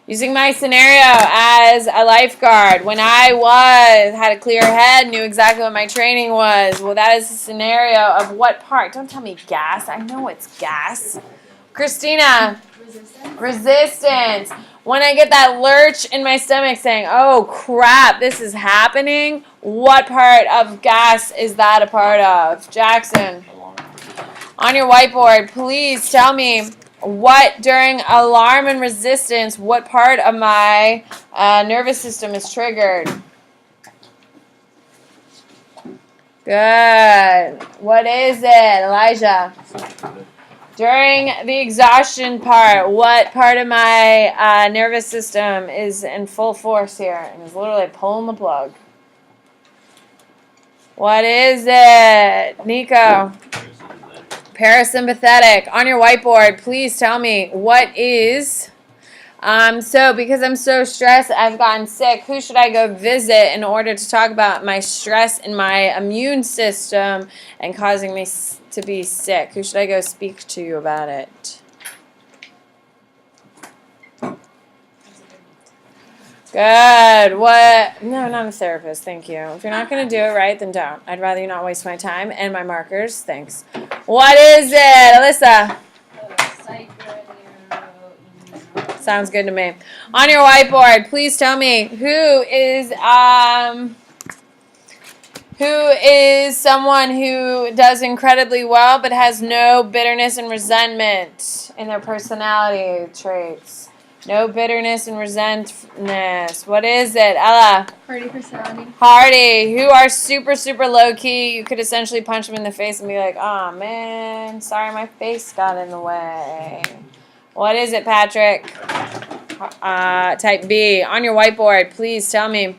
Using my scenario as a lifeguard, when I had a clear head, knew exactly what my training was. Well, that is a scenario of what part? Don't tell me gas. I know it's gas. Christina. Resistance. When I get that lurch in my stomach saying, oh crap, this is happening, what part of gas is that a part of? Jackson. On your whiteboard, please tell me what during alarm and resistance, what part of my nervous system is triggered? Good. What is it, Elijah? During the exhaustion part, what part of my nervous system is in full force here and is literally pulling the plug? What is it, Nico? Parasympathetic. On your whiteboard, please tell me what is. So because I'm so stressed, I've gotten sick. Who should I go visit in order to talk about my stress in my immune system and causing me to be sick? Who should I go speak to about it? Good. What? No, not a therapist. Thank you. If you're not going to do it right, then don't. I'd rather you not waste my time and my markers. Thanks. What is it, Alyssa? Sounds good to me. On your whiteboard, please tell me who is someone who does incredibly well but has no bitterness and resentment in their personality traits. No bitterness and resentment. What is it, Ella? Hardy personality. Hardy, who are super, super low-key. You could essentially punch them in the face and be like, oh, man, sorry my face got in the way. What is it, Patrick? Type B. On your whiteboard, please tell me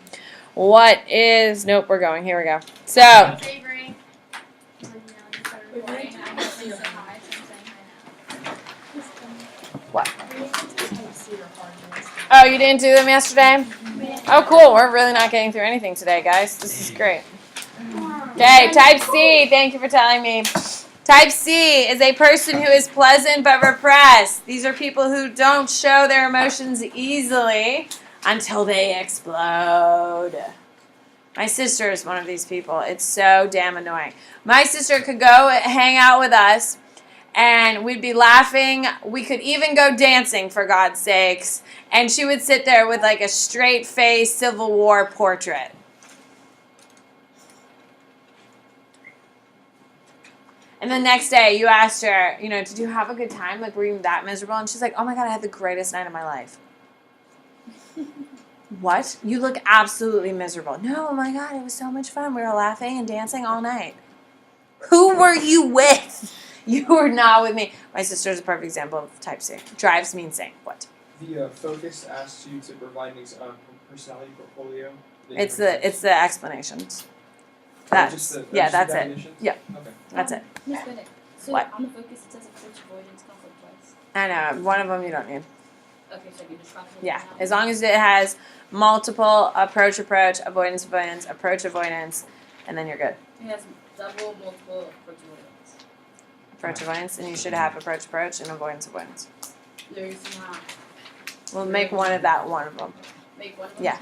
what is... Nope, we're going. Here we go. So... What? Oh, you didn't do them yesterday? Oh, cool. We're really not getting through anything today, guys. This is great. Okay, type C. Thank you for telling me. Type C is a person who is pleasant but repressed. These are people who don't show their emotions easily until they explode. My sister is one of these people. It's so damn annoying. My sister could go hang out with us, and we'd be laughing. We could even go dancing, for God's sakes. And she would sit there with like a straight face Civil War portrait. And the next day, you asked her, did you have a good time? Like, were you that miserable? And she's like, oh my God, I had the greatest night of my life. What? You look absolutely miserable. No, oh my God, it was so much fun. We were laughing and dancing all night. Who were you with? You were not with me. My sister's a perfect example of type C. Drives me insane. What? The focus asks you to provide an personality portfolio. It's the explanations. That's it. Yeah. Okay. That's it. Miss Bennett. So What? on the focus it says approach avoidance conflict twice. I know. One of them you don't need. Okay, so you just conflict. Yeah. As long as it has multiple approach, avoidance, approach, and then you're good. It has double, multiple approach avoidance. Approach, avoidance, and you should have approach, and avoidance. There's not. We'll make one of them. Make one of them? Yeah.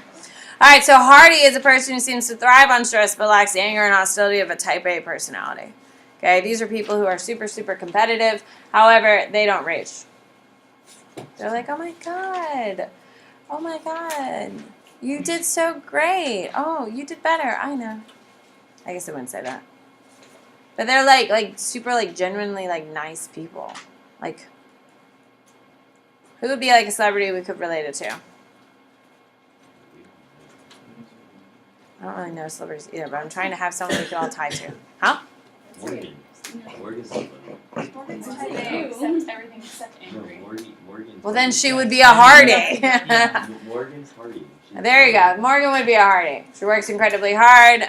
All right, so Hardy is a person who seems to thrive on stress but lacks the anger and hostility of a type A personality. Okay, these are people who are super, super competitive. However, they don't rage. They're like, oh my God, you did so great. Oh, you did better. I know. I guess I wouldn't say that. But they're like super genuinely nice people. Like, who would be like a celebrity we could relate it to? I don't really know celebrities either, but I'm trying to have someone we can all tie to. Huh? Morgan. Morgan's Morgan's everything except angry. Morgan. Well, then she would be a Hardy. Morgan's Hardy. There you go. Morgan would be a Hardy. She works incredibly hard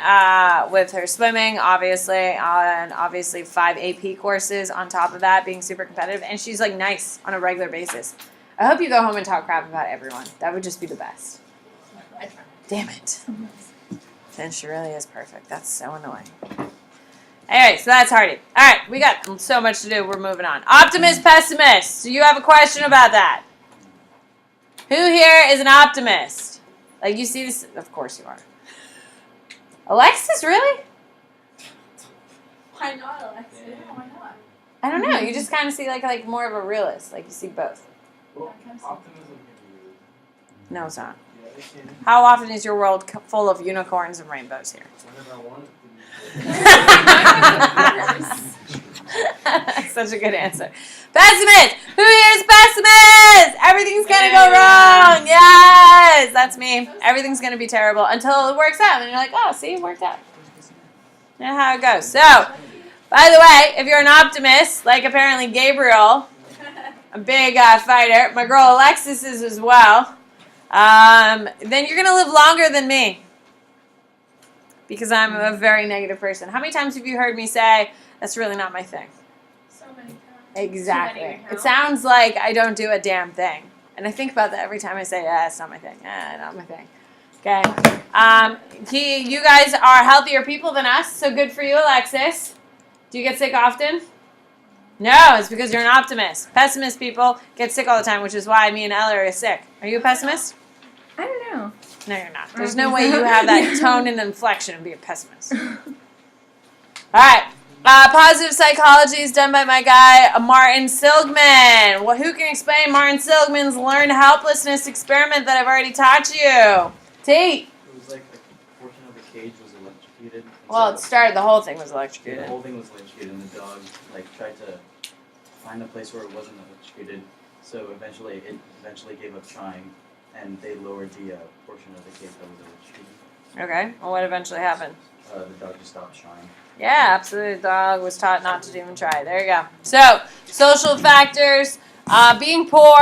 with her swimming, obviously, and obviously 5 AP courses on top of that, being super competitive. And she's nice on a regular basis. I hope you go home and talk crap about everyone. That would just be the best. Damn it. Then she really is perfect. That's so annoying. Anyway, so that's Hardy. All right, we got so much to do. We're moving on. Optimist, pessimist. Do you have a question about that? Who here is an optimist? Like, you see this? Of course you are. Alexis, really? Why not, Alexis? Yeah, why not? I don't know. You just kind of see like more of a realist. Like, you see both. Well, optimism can be No, it's not. yeah, it can. How often is your world full of unicorns and rainbows here? Whenever I want it to be. Such a good answer. Pessimist! Who here is pessimist? Everything's gonna go wrong. Yes, that's me. Everything's gonna be terrible until it works out, and you're like, oh, see, it worked out. That's how it goes. So, by the way, if you're an optimist, like apparently Gabriel, a big fighter, my girl Alexis is as well, then you're gonna live longer than me. Because I'm a very negative person. How many times have you heard me say, that's really not my thing? So many times. Exactly. Too many to It count. sounds like I don't do a damn thing. And I think about that every time I say, it's not my thing. Not my thing. Okay. You guys are healthier people than us, so good for you, Alexis. Do you get sick often? No, it's because you're an optimist. Pessimist people get sick all the time, which is why me and Ella are sick. Are you a pessimist? I don't know. No, you're not. There's I don't no way think so. you have that tone and inflection and be a pessimist. All right. Positive psychology is done by my guy, Martin Seligman. Well, who can explain Martin Seligman's learned helplessness experiment that I've already taught you? Tate. It was like a portion of the cage was electrocuted. Well, it So started, the whole thing was the electrocuted. whole thing was electrocuted, and the dog tried to find a place where it wasn't electrocuted. So eventually, it gave up trying, and they lowered the portion of the cage that was electrocuted. Okay. Well, what eventually happened? The dog just stopped trying. Yeah, absolutely. The dog was taught not to even try. There you go. So, social factors, being poor,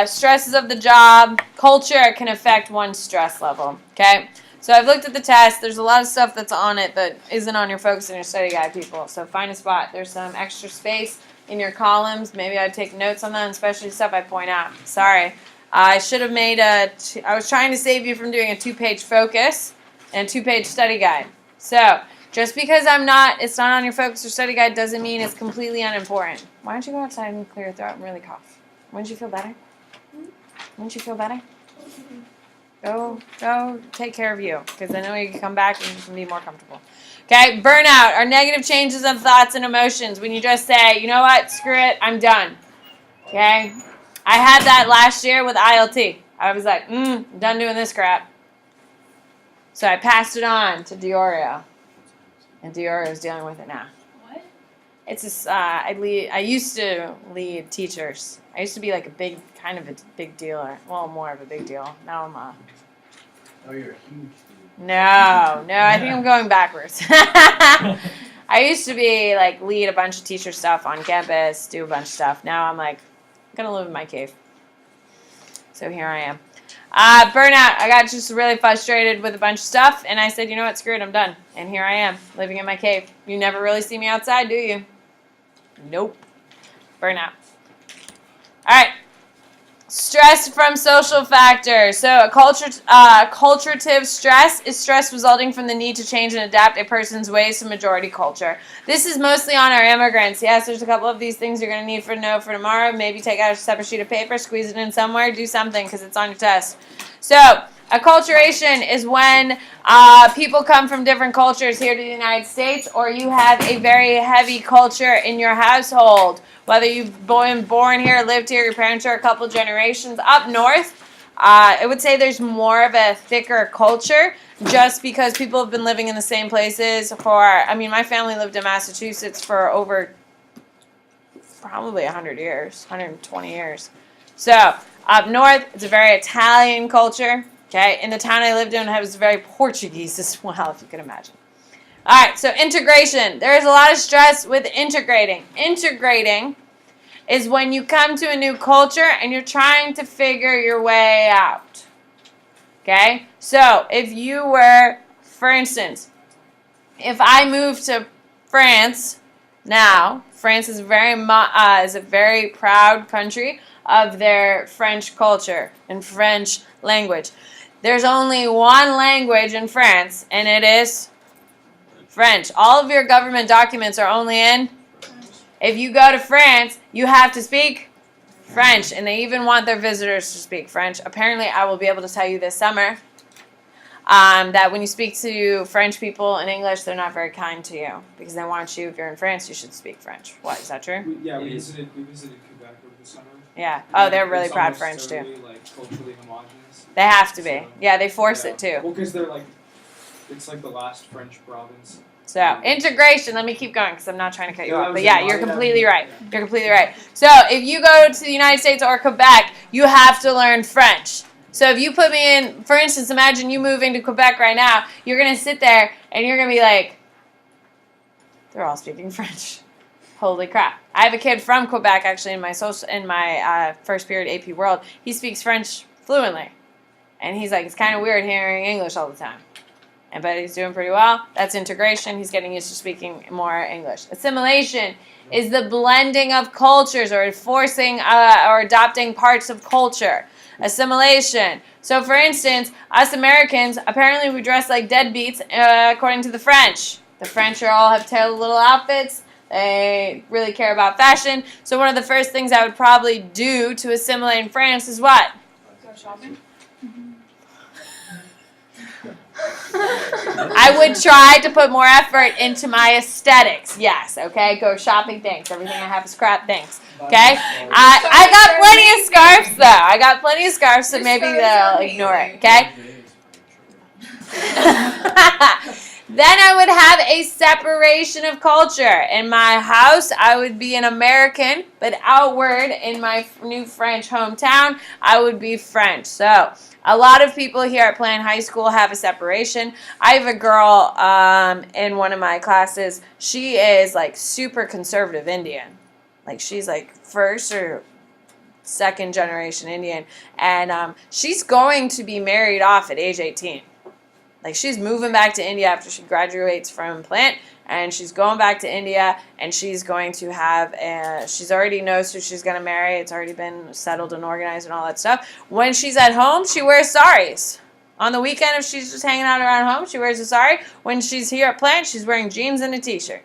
stresses of the job, culture can affect one's stress level. Okay? So, I've looked at the test. There's a lot of stuff that's on it that isn't on your focus and your study guide, people. So, find a spot. There's some extra space in your columns. Maybe I'd take notes on that, and especially stuff I point out. Sorry. I should have made I was trying to save you from doing a 2-page focus and a 2-page study guide. So, just because it's not on your focus or study guide doesn't mean it's completely unimportant. Why don't you go outside and clear your throat and really cough? Wouldn't you feel better? Wouldn't you feel better? Go take care of you, because I know you can come back and you can be more comfortable. Okay, burnout are negative changes of thoughts and emotions. When you just say, you know what, screw it, I'm done. Okay? I had that last year with ILT. I was like, I'm done doing this crap. So I passed it on to Diorio. And Diorio is dealing with it now. What? It's just, I used to lead teachers. I used to be like a big deal. Well, more of a big deal. Now I'm Oh, you're a huge dude. No, I think I'm going backwards. I used to be lead a bunch of teacher stuff on campus, do a bunch of stuff. Now I'm I'm gonna live in my cave. So here I am. Burnout. I got just really frustrated with a bunch of stuff, and I said, you know what, screw it, I'm done. And here I am, living in my cave. You never really see me outside, do you? Nope. Burnout. All right. Stress from social factors. So a culturative stress is stress resulting from the need to change and adapt a person's ways to majority culture. This is mostly on our immigrants. Yes, there's a couple of these things you're going to need for tomorrow. Maybe take out a separate sheet of paper, squeeze it in somewhere, do something because it's on your test. So acculturation is when people come from different cultures here to the United States, or you have a very heavy culture in your household. Whether you've been born here, lived here, your parents are a couple generations. Up north, I would say there's more of a thicker culture just because people have been living in the same places my family lived in Massachusetts for over probably 100 years, 120 years. So up north, it's a very Italian culture. Okay, in the town I lived in, it was very Portuguese as well, if you can imagine. All right, so integration. There is a lot of stress with integrating. Integrating is when you come to a new culture and you're trying to figure your way out. Okay? So, if you were, for instance, if I moved to France now, France is a very proud country of their French culture and French language. There's only one language in France, and it is French. All of your government documents are only in. If you go to France, you have to speak French, and they even want their visitors to speak French. Apparently, I will be able to tell you this summer that when you speak to French people in English, they're not very kind to you because they want you, if you're in France, you should speak French. What, is that true? We visited Quebec over the summer. Yeah. Oh, they're really It's proud almost French too. totally, like, culturally homogenous. They have to be. So, Yeah, they force yeah. it too. Well, because they're like, it's like the last French province. So, integration, let me keep going because I'm not trying to cut you No, I off. was But yeah, like, you're why completely did I- right. You're completely right. So, if you go to the United States or Quebec, you have to learn French. So, if you put me in, for instance, imagine you moving to Quebec right now, you're going to sit there and you're going to be like, they're all speaking French. Holy crap. I have a kid from Quebec actually in my first period AP World. He speaks French fluently. And he's like, it's kind of weird hearing English all the time. But he's doing pretty well. That's integration. He's getting used to speaking more English. Assimilation is the blending of cultures or forcing or adopting parts of culture. Assimilation. So, for instance, us Americans, apparently we dress like deadbeats according to the French. The French all have tailored little outfits. They really care about fashion. So one of the first things I would probably do to assimilate in France is what? Go shopping. I would try to put more effort into my aesthetics. Yes, okay? Go shopping, thanks. Everything I have is crap, thanks. Okay? I got plenty of scarves, though. I got plenty of scarves, so maybe they'll ignore it, okay? Then I would have a separation of culture. In my house, I would be an American, but outward in my new French hometown, I would be French. So a lot of people here at Plan High School have a separation. I have a girl in one of my classes. She is like super conservative Indian. Like she's like first or second generation Indian. And she's going to be married off at age 18. Like, she's moving back to India after she graduates from Plant, and she's going back to India, and she's going to have, she's already knows who she's going to marry. It's already been settled and organized and all that stuff. When she's at home, she wears saris. On the weekend, if she's just hanging out around home, she wears a sari. When she's here at Plant, she's wearing jeans and a t-shirt.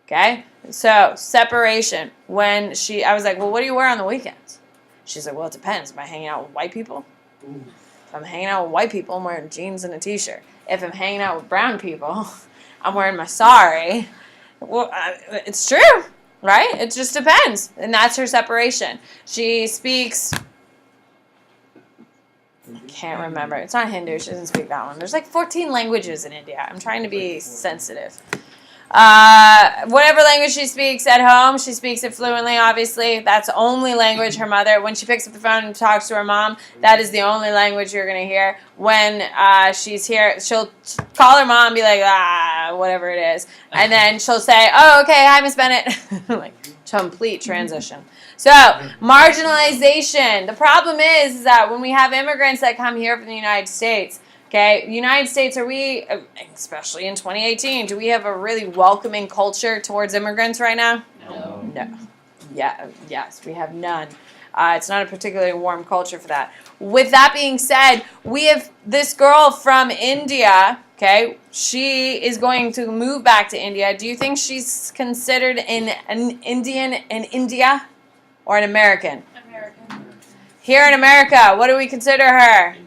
Okay? So, separation. I was like, well, what do you wear on the weekends? She's like, well, it depends. Am I hanging out with white people? Ooh. If I'm hanging out with white people, I'm wearing jeans and a t-shirt. If I'm hanging out with brown people, I'm wearing my sari. Well, it's true, right? It just depends. And that's her separation. She speaks, can't remember. It's not Hindu. She doesn't speak that one. There's like 14 languages in India. I'm trying to be sensitive. Whatever language she speaks at home, she speaks it fluently, obviously. That's the only language her mother, when she picks up the phone and talks to her mom, that is the only language you're going to hear. When she's here, she'll call her mom and be like, whatever it is. And then she'll say, oh, okay, hi, Miss Bennett. Like, complete transition. So, marginalization. The problem is that when we have immigrants that come here from the United States, okay, United States, are we, especially in 2018, do we have a really welcoming culture towards immigrants right now? No. Yeah, yes, we have none. It's not a particularly warm culture for that. With that being said, we have this girl from India, okay, she is going to move back to India. Do you think she's considered an Indian in India or an American? American. Here in America, what do we consider her?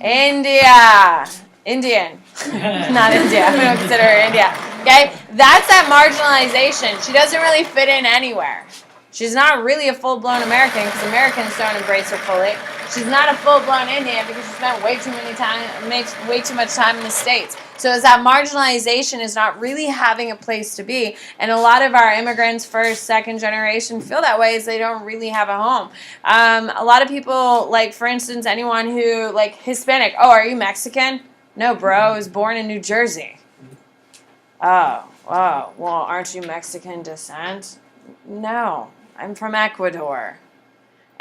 India. Indian. Not India. We don't consider her India. Okay? That's that marginalization. She doesn't really fit in anywhere. She's not really a full-blown American because Americans don't embrace her fully. She's not a full-blown Indian because she spent way too much time in the States. So it's that marginalization is not really having a place to be. And a lot of our immigrants, first, second generation, feel that way as they don't really have a home. A lot of people, like, for instance, anyone who, like, Hispanic. Oh, are you Mexican? No, bro. I was born in New Jersey. Oh, well, aren't you Mexican descent? No, I'm from Ecuador.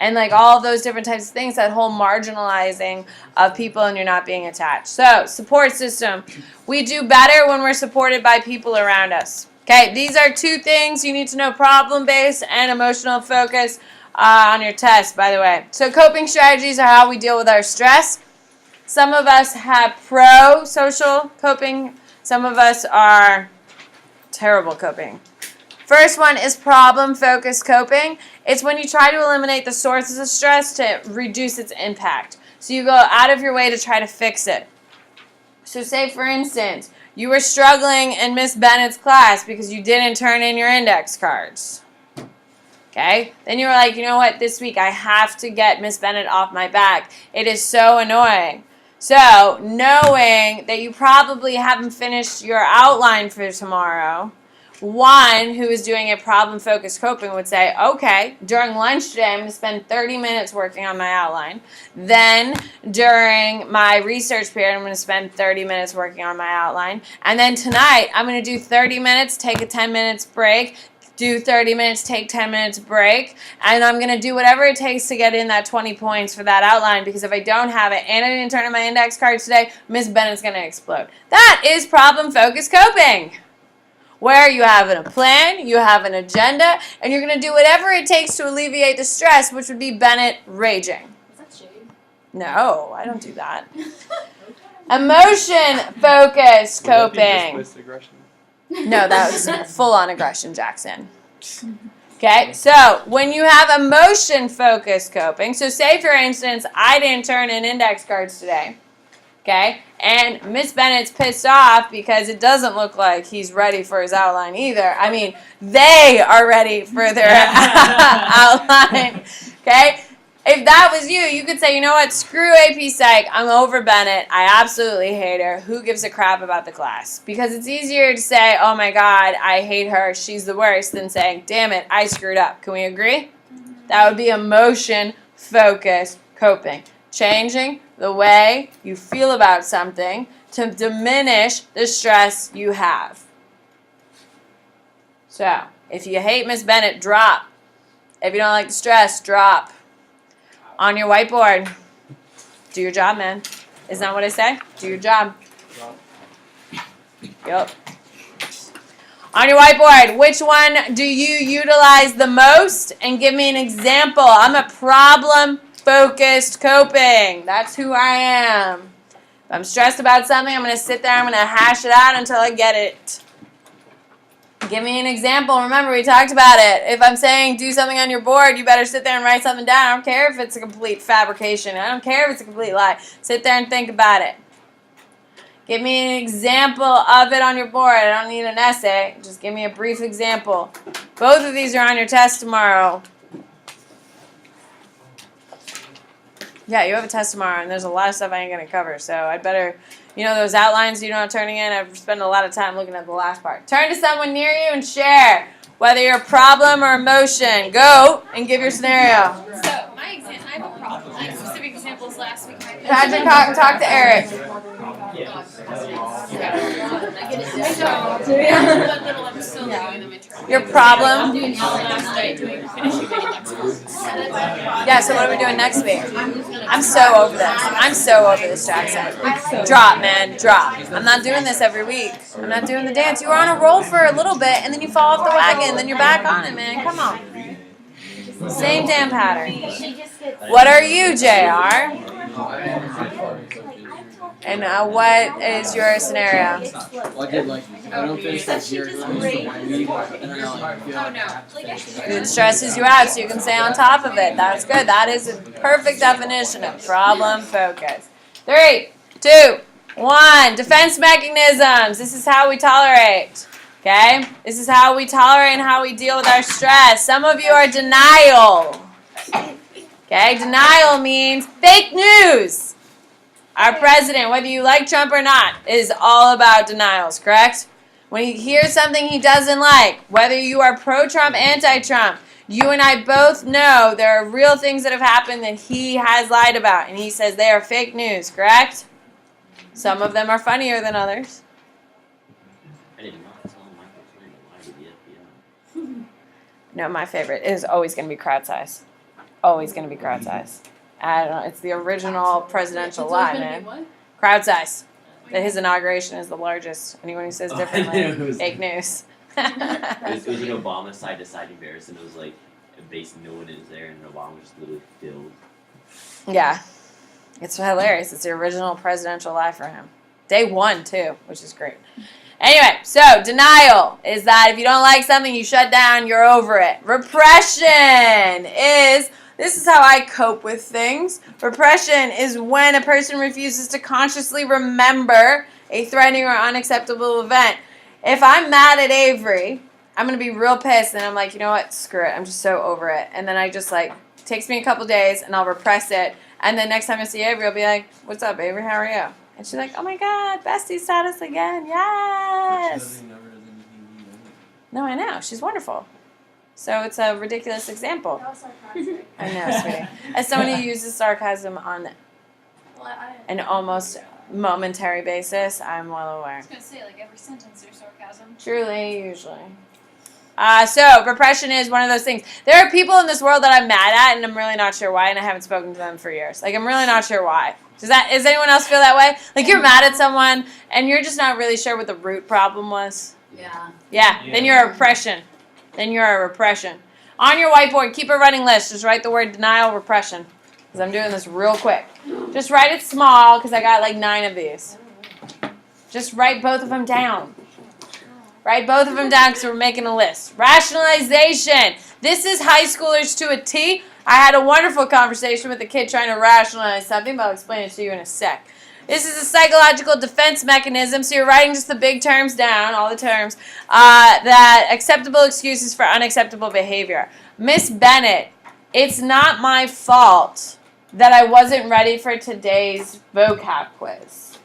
And like all of those different types of things, that whole marginalizing of people and you're not being attached. So, support system. We do better when we're supported by people around us. Okay, these are two things you need to know: problem-based and emotional focus on your test, by the way. So, coping strategies are how we deal with our stress. Some of us have pro-social coping. Some of us are terrible coping. First one is problem-focused coping. It's when you try to eliminate the sources of stress to reduce its impact. So you go out of your way to try to fix it. So say, for instance, you were struggling in Miss Bennett's class because you didn't turn in your index cards. Okay? Then you were like, you know what, this week I have to get Miss Bennett off my back. It is so annoying. So, knowing that you probably haven't finished your outline for tomorrow, one who is doing a problem-focused coping would say, okay, during lunch today, I'm going to spend 30 minutes working on my outline. Then, during my research period, I'm going to spend 30 minutes working on my outline. And then tonight, I'm going to do 30 minutes, take a 10 minutes break, do 30 minutes, take 10 minutes break, and I'm going to do whatever it takes to get in that 20 points for that outline, because if I don't have it and I didn't turn in my index cards today, Miss Bennett's going to explode. That is problem-focused coping, where you have a plan, you have an agenda, and you're going to do whatever it takes to alleviate the stress, which would be Bennett raging. Is that shade? No, I don't do that. Emotion-focused Would that be coping. misplaced aggression? No, that was full-on aggression, Jackson. Okay, so when you have emotion-focused coping, so say, for instance, I didn't turn in index cards today, okay, and Miss Bennett's pissed off because it doesn't look like he's ready for his outline either. I mean, they are ready for their outline, okay? If that was you, you could say, you know what, screw AP Psych, I'm over Bennett, I absolutely hate her, who gives a crap about the class? Because it's easier to say, oh my god, I hate her, she's the worst, than saying, damn it, I screwed up. Can we agree? That would be emotion-focused coping. Changing the way you feel about something to diminish the stress you have. So, if you hate Miss Bennett, drop. If you don't like the stress, drop. On your whiteboard, do your job, man. Isn't that what I say? Do your job. Yep. On your whiteboard, which one do you utilize the most? And give me an example. I'm a problem-focused coping. That's who I am. If I'm stressed about something, I'm going to sit there, I'm going to hash it out until I get it. Give me an example. Remember, we talked about it. If I'm saying do something on your board, you better sit there and write something down. I don't care if it's a complete fabrication. I don't care if it's a complete lie. Sit there and think about it. Give me an example of it on your board. I don't need an essay. Just give me a brief example. Both of these are on your test tomorrow. Yeah, you have a test tomorrow, and there's a lot of stuff I ain't going to cover, so I'd better... You know those outlines you're not turning in? I've spent a lot of time looking at the last part. Turn to someone near you and share. Whether you're a problem or emotion. Go and give your scenario. So, my example, I have a problem. Like, specific examples last week. Patrick, talk to Eric. I'm still doing them internally. Your problem? I'm doing last night, finishing my index cards. Yeah, so what are we doing next week? I'm so over this. I'm so over this, Jackson. Drop, man. Drop. I'm not doing this every week. I'm not doing the dance. You were on a roll for a little bit, and then you fall off the wagon, then you're back on it, man. Come on. Same damn pattern. What are you, JR? And what is your scenario? Well, I did I don't finish that year. It's the 1 week. And then I feel like It stresses you out so you can stay on top of it. That's good. That is a perfect definition of problem focus. 3, 2, 1. Defense mechanisms. This is how we tolerate. Okay? This is how we tolerate and how we deal with our stress. Some of you are denial. Okay? Denial means fake news. Our president, whether you like Trump or not, is all about denials, correct? When he hears something he doesn't like, whether you are pro-Trump, anti-Trump, you and I both know there are real things that have happened that he has lied about, and he says they are fake news, correct? Some of them are funnier than others. I did not tell Michael Flynn to lie to the FBI. No, my favorite is always going to be crowd size. Always going to be crowd size. I don't know. It's the original presidential lie, man. Crowd size. That his inauguration is the largest. Anyone who says differently, fake news. It was an Obama side-to-side comparison. It was like, basically no one is there, and Obama was just literally filled. Yeah. It's hilarious. It's the original presidential lie for him. Day 1, too, which is great. Anyway, so denial is that if you don't like something, you shut down, you're over it. Repression is, this is how I cope with things. Repression is when a person refuses to consciously remember a threatening or unacceptable event. If I'm mad at Avery, I'm going to be real pissed, and I'm like, you know what, screw it, I'm just so over it. And then I just like, it takes me a couple days, and I'll repress it. And then next time I see Avery, I'll be like, what's up, Avery, how are you? And she's like, oh my God, bestie status again, yes. No, I know, she's wonderful. So it's a ridiculous example. I know, sweetie. As someone who uses sarcasm on an almost momentary basis, I'm well aware. I was gonna say, like, every sentence there's sarcasm. Truly, usually. So repression is one of those things. There are people in this world that I'm mad at, and I'm really not sure why, and I haven't spoken to them for years. Like, I'm really not sure why. Does anyone else feel that way? Like, you're mad at someone, and you're just not really sure what the root problem was? Yeah. Then you're a repression. Then you're a repression. On your whiteboard, keep a running list. Just write the word denial, repression. Because I'm doing this real quick. Just write it small, because I got like 9 of these. Just write both of them down. Write both of them down because we're making a list. Rationalization. This is high schoolers to a T. I had a wonderful conversation with a kid trying to rationalize something, but I'll explain it to you in a sec. This is a psychological defense mechanism, so you're writing just the big terms down, all the terms, that acceptable excuses for unacceptable behavior. Miss Bennett, it's not my fault that I wasn't ready for today's vocab quiz.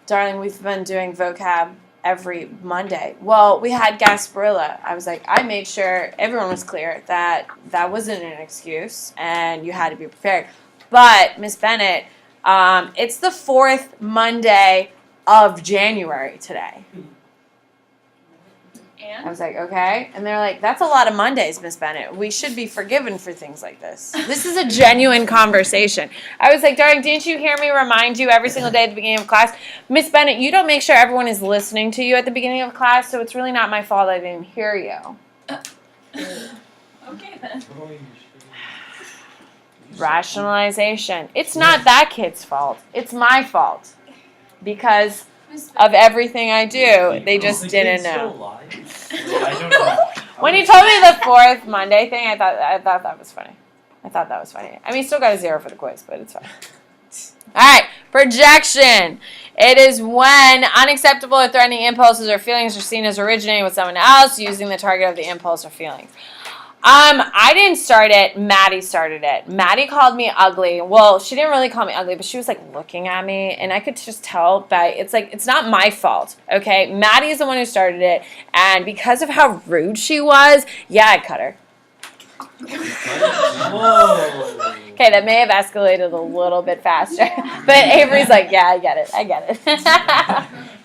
Darling, we've been doing vocab every Monday. Well, we had Gasparilla. I was like, I made sure everyone was clear that that wasn't an excuse and you had to be prepared. But, Miss Bennett, it's the 4th Monday of January today. And? I was like, okay. And they're like, that's a lot of Mondays, Miss Bennett. We should be forgiven for things like this. This is a genuine conversation. I was like, darling, didn't you hear me remind you every single day at the beginning of class? Miss Bennett, you don't make sure everyone is listening to you at the beginning of class, so it's really not my fault I didn't hear you. Okay, then. Rationalization. It's not that kid's fault. It's my fault. Because of everything I do, they just didn't know. When he told me the 4th Monday thing, I thought that was funny. I mean, still got a 0 for the quiz, but it's fine. All right, projection. It is when unacceptable or threatening impulses or feelings are seen as originating with someone else using the target of the impulse or feelings. I didn't start it. Maddie started it. Maddie called me ugly. Well, she didn't really call me ugly, but she was like looking at me, and I could just tell that it's not my fault. Okay, Maddie is the one who started it, and because of how rude she was, yeah, I cut her. Whoa. Okay, that may have escalated a little bit faster, but Avery's like, yeah, I get it.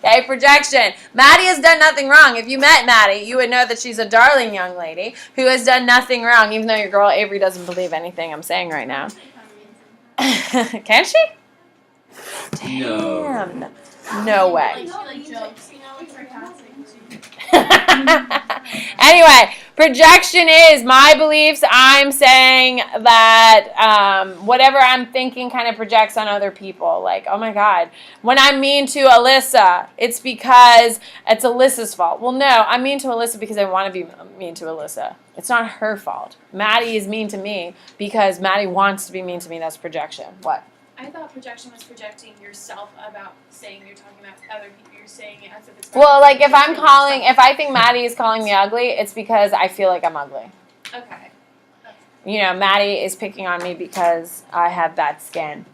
Okay, projection. Maddie has done nothing wrong. If you met Maddie, you would know that she's a darling young lady who has done nothing wrong, even though your girl Avery doesn't believe anything I'm saying right now. Can she? Damn. No way. Anyway, projection is my beliefs. I'm saying that whatever I'm thinking kind of projects on other people. Like, oh my God, when I'm mean to Alyssa, it's because it's Alyssa's fault. Well, no, I'm mean to Alyssa because I want to be mean to Alyssa. It's not her fault. Maddie is mean to me because Maddie wants to be mean to me. That's projection. What? I thought projection was projecting yourself about saying you're talking about other people. You're saying it as if it's. Well, like if I think Maddie is calling me ugly, it's because I feel like I'm ugly. Okay. You know, Maddie is picking on me because I have bad skin.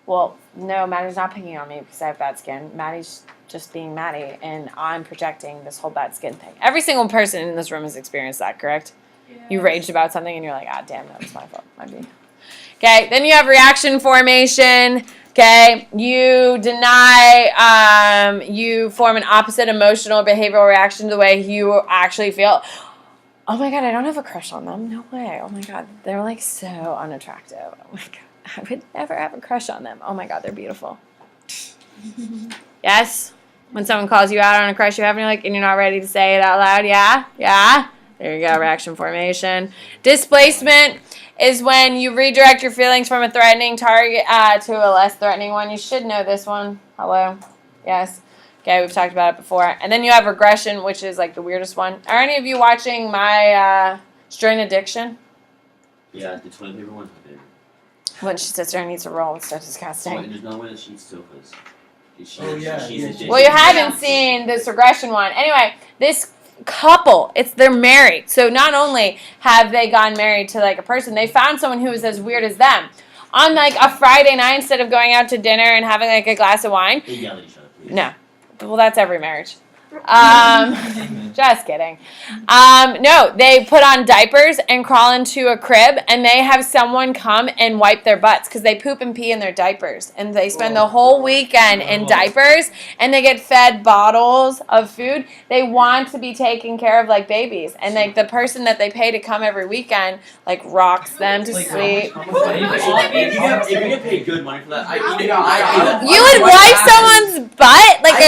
Well, no, Maddie's not picking on me because I have bad skin. Maddie's just being Maddie, and I'm projecting this whole bad skin thing. Every single person in this room has experienced that, correct? Yeah. You raged about something, and you're like, ah, damn, that was my fault. Might be. Okay, then you have reaction formation. Okay, you deny, you form an opposite emotional or behavioral reaction to the way you actually feel. Oh my God, I don't have a crush on them. No way. Oh my God, they're like so unattractive. Oh my God, I would never have a crush on them. Oh my God, they're beautiful. Yes? When someone calls you out on a crush you have and you're not ready to say it out loud. Yeah? Yeah? There you go, reaction formation. Displacement is when you redirect your feelings from a threatening target to a less threatening one. You should know this one. Hello? Yes. Okay, we've talked about it before. And then you have regression, which is like the weirdest one. Are any of you watching my Strain Addiction? Yeah, the toilet paper one's my favorite. When she sits there and eats a roll, it's so Oh, disgusting. and there's another one that she eats sofas. Yeah. Well, you haven't seen this regression one. Anyway, this couple, they're married. So not only have they gone married to like a person, they found someone who is as weird as them. On like a Friday night, instead of going out to dinner and having like a glass of wine. They yell at each other, please. No. Well, that's every marriage. Just kidding. No, they put on diapers and crawl into a crib, and they have someone come and wipe their butts because they poop and pee in their diapers, and they spend the whole weekend in diapers, and they get fed bottles of food. They want to be taken care of like babies, and like the person that they pay to come every weekend like rocks them to sleep. If you get paid good money for that, You would wipe someone's butt like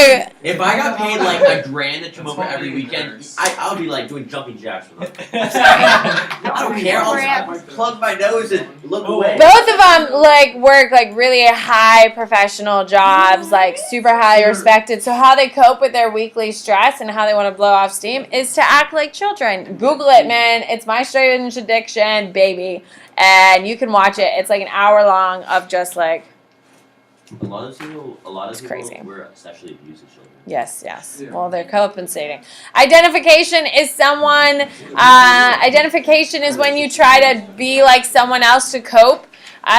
If I got paid like $1,000 to come over every weekend, I would be like doing jumping jacks for them. I don't care. I'll plug my nose and look away. Both of them like work like really high professional jobs, like super highly respected. So how they cope with their weekly stress and how they want to blow off steam is to act like children. Google it, man. It's My Strange Addiction, baby, and you can watch it. It's like an hour long of just like. A lot of people crazy. were sexually abused as children. Yes. Well, they're compensating. Identification is identification is when you try to be like someone else to cope.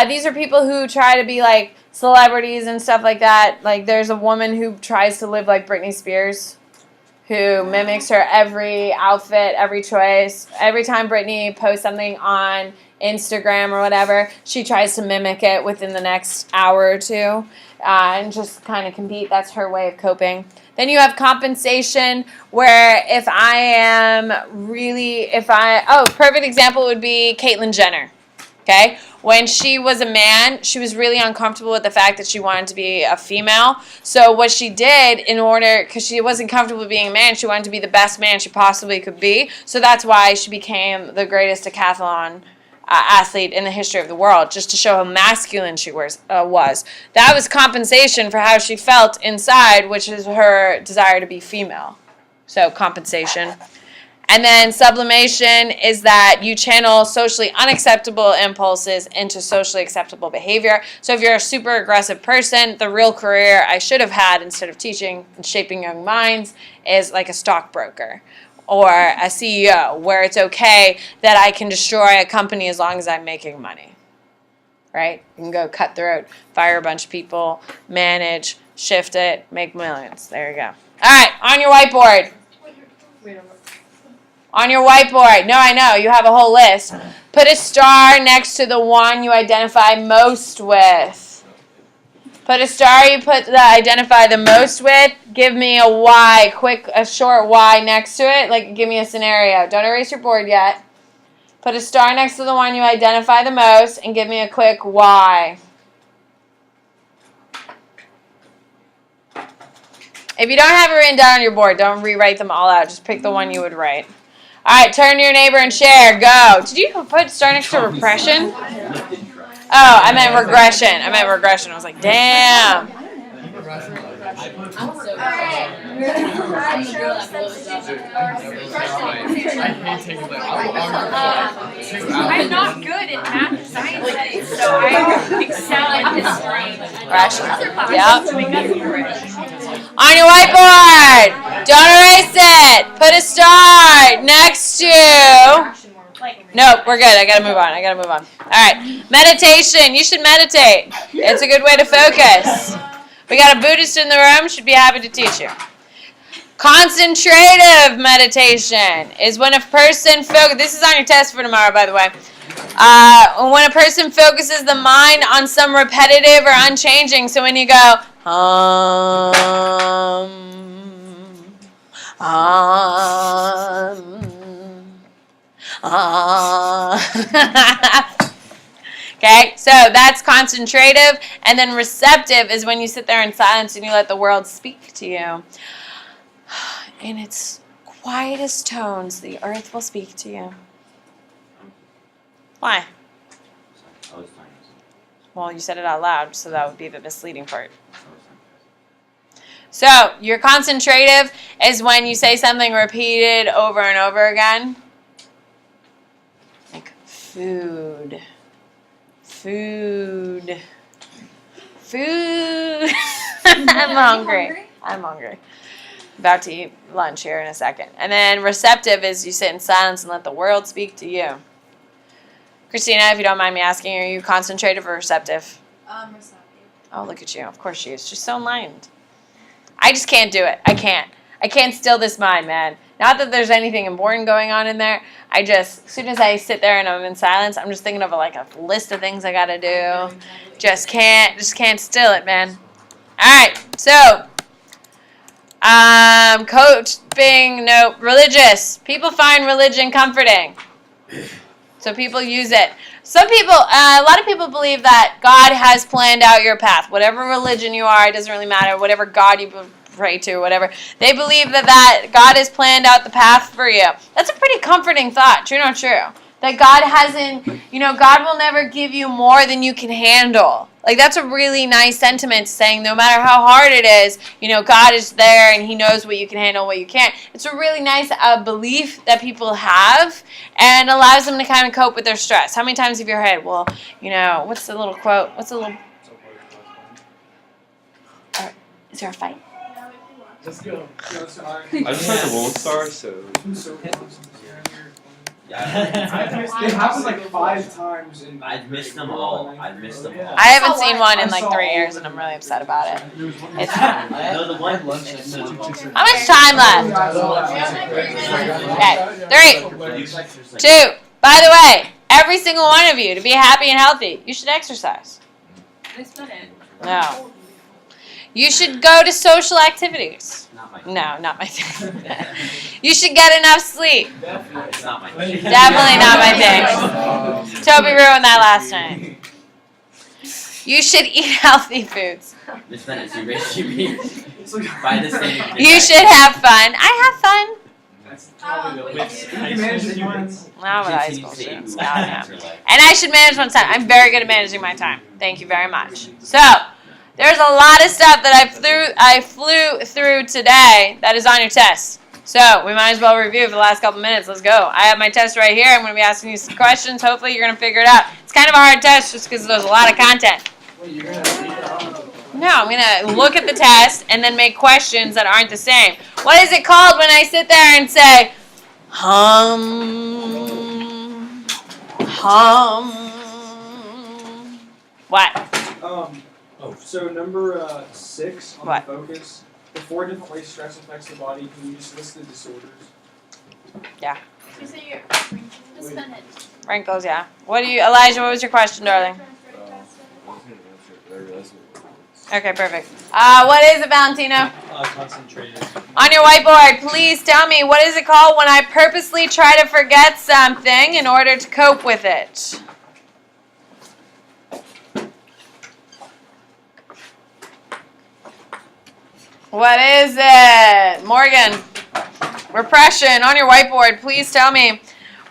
These are people who try to be like celebrities and stuff like that. Like there's a woman who tries to live like Britney Spears, who mimics her every outfit, every choice. Every time Britney posts something on Instagram or whatever, she tries to mimic it within the next hour or two and just kind of compete. That's her way of coping. Then you have compensation, where perfect example would be Caitlyn Jenner. Okay? When she was a man, she was really uncomfortable with the fact that she wanted to be a female. So what she did because she wasn't comfortable being a man, she wanted to be the best man she possibly could be. So that's why she became the greatest decathlon athlete in the history of the world, just to show how masculine she was. That was compensation for how she felt inside, which is her desire to be female. So compensation. And then sublimation is that you channel socially unacceptable impulses into socially acceptable behavior. So if you're a super aggressive person, the real career I should have had instead of teaching and shaping young minds is like a stockbroker or a CEO, where it's okay that I can destroy a company as long as I'm making money. Right? You can go cut throat, fire a bunch of people, manage, shift it, make millions. There you go. All right, on your whiteboard. On your whiteboard. No, I know. You have a whole list. Put a star next to the one you identify most with. Put a star you identify the most with. Give me a Y, a short Y next to it. Like, give me a scenario. Don't erase your board yet. Put a star next to the one you identify the most and give me a quick Y. If you don't have it written down on your board, don't rewrite them all out. Just pick the one you would write. All right, turn to your neighbor and share. Go. Did you put star next to repression? Oh, I meant regression. I was like, damn. I'm not good at math and science, so I excel in history. Yep. On your whiteboard. Don't erase it. Put a star next to. Nope, we're good. I gotta move on. All right. Meditation. You should meditate. It's a good way to focus. We got a Buddhist in the room. Should be happy to teach you. Concentrative meditation is when a person focuses. This is on your test for tomorrow, by the way. When a person focuses the mind on some repetitive or unchanging. So when you go, Okay, so that's concentrative. And then receptive is when you sit there in silence and you let the world speak to you. In its quietest tones, the earth will speak to you. Why? I was fine. Well, you said it out loud, so that would be the misleading part. So your concentrative is when you say something repeated over and over again. Like food. Food. Food. I'm hungry. I'm hungry. About to eat lunch here in a second. And then receptive is you sit in silence and let the world speak to you. Christina, if you don't mind me asking, are you concentrative or receptive? Receptive. Oh, look at you. Of course she is. She's so enlightened. I just can't do it. I can't still this mind, man. Not that there's anything important going on in there. As soon as I sit there and I'm in silence, I'm just thinking of a list of things I gotta do. Just can't still it, man. All right, so, coach being religious. People find religion comforting. So people use it. Some people, a lot of people believe that God has planned out your path. Whatever religion you are, it doesn't really matter. Whatever God you pray to, whatever. They believe that God has planned out the path for you. That's a pretty comforting thought. True or not true? That God hasn't, God will never give you more than you can handle. That's a really nice sentiment, saying no matter how hard it is, God is there and He knows what you can handle, what you can't. It's a really nice belief that people have and allows them to kind of cope with their stress. How many times have you heard, well, what's the little quote? Is there a fight? Let's go. I just like the World Star, so. It happened like 5 times in. I've missed them all. I haven't seen one in 3 years and I'm really upset about it. It's fun. No, the one. How much time left? Okay, 3, 2. By the way, every single one of you, to be happy and healthy, you should exercise. It's not it. No. You should go to social activities. Not my No, not my thing. You should get enough sleep. It's not my thing. Definitely not my thing. Toby ruined that last night. You should eat healthy foods. Miss Bennett, you raised me by the same. You should have fun. I have fun. That's probably the least. You manage it once. Not with high school students. No, no. And I should manage my time. I'm very good at managing my time. Thank you very much. So, there's a lot of stuff that I flew through today that is on your test. So, we might as well review for the last couple minutes. Let's go. I have my test right here. I'm going to be asking you some questions. Hopefully, you're going to figure it out. It's kind of a hard test just because there's a lot of content. No, I'm going to look at the test and then make questions that aren't the same. What is it called when I sit there and say, What? So number 6 on What? the focus. The 4 different ways stress affects the body. Can you just list the disorders? You say you're just spend it. Wrinkles, yeah. Elijah, what was your question, darling? Okay, perfect. What is it, Valentino? Concentrated. On your whiteboard, please tell me, what is it called when I purposely try to forget something in order to cope with it? What is it? Morgan, repression. On your whiteboard, please tell me,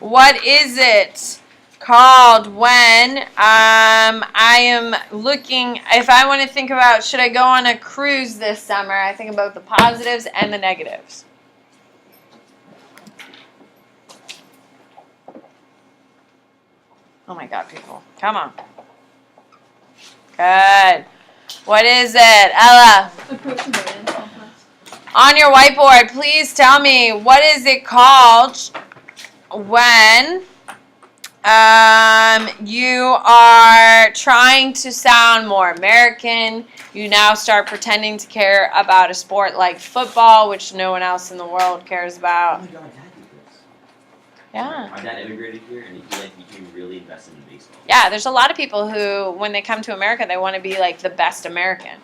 what is it called when I am looking, if I want to think about, should I go on a cruise this summer, I think about the positives and the negatives. Oh my God, people. Come on. Good. What is it? Ella. Approach avoidance complex. On your whiteboard, please tell me, what is it called when you are trying to sound more American? You now start pretending to care about a sport like football, which no one else in the world cares Oh about. my God, my dad did this. Yeah. My dad immigrated here and he became really invested in baseball. Yeah, there's a lot of people who, when they come to America, they want to be like the best American.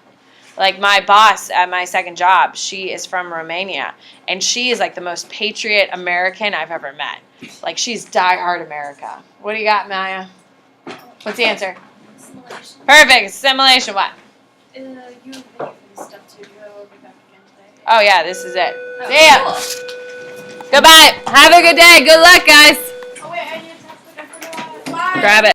Like my boss at my second job, she is from Romania, and she is like the most patriot American I've ever met. Like she's diehard America. What do you got, Maya? What's the answer? Assimilation. Perfect. Assimilation. What? You wait for this stuff too. I'll be back again today. Oh yeah, this is it. Oh, See ya. cool. Goodbye. Have a good day. Good luck, guys. Oh wait, I need to test it. I forgot. Bye. Grab it.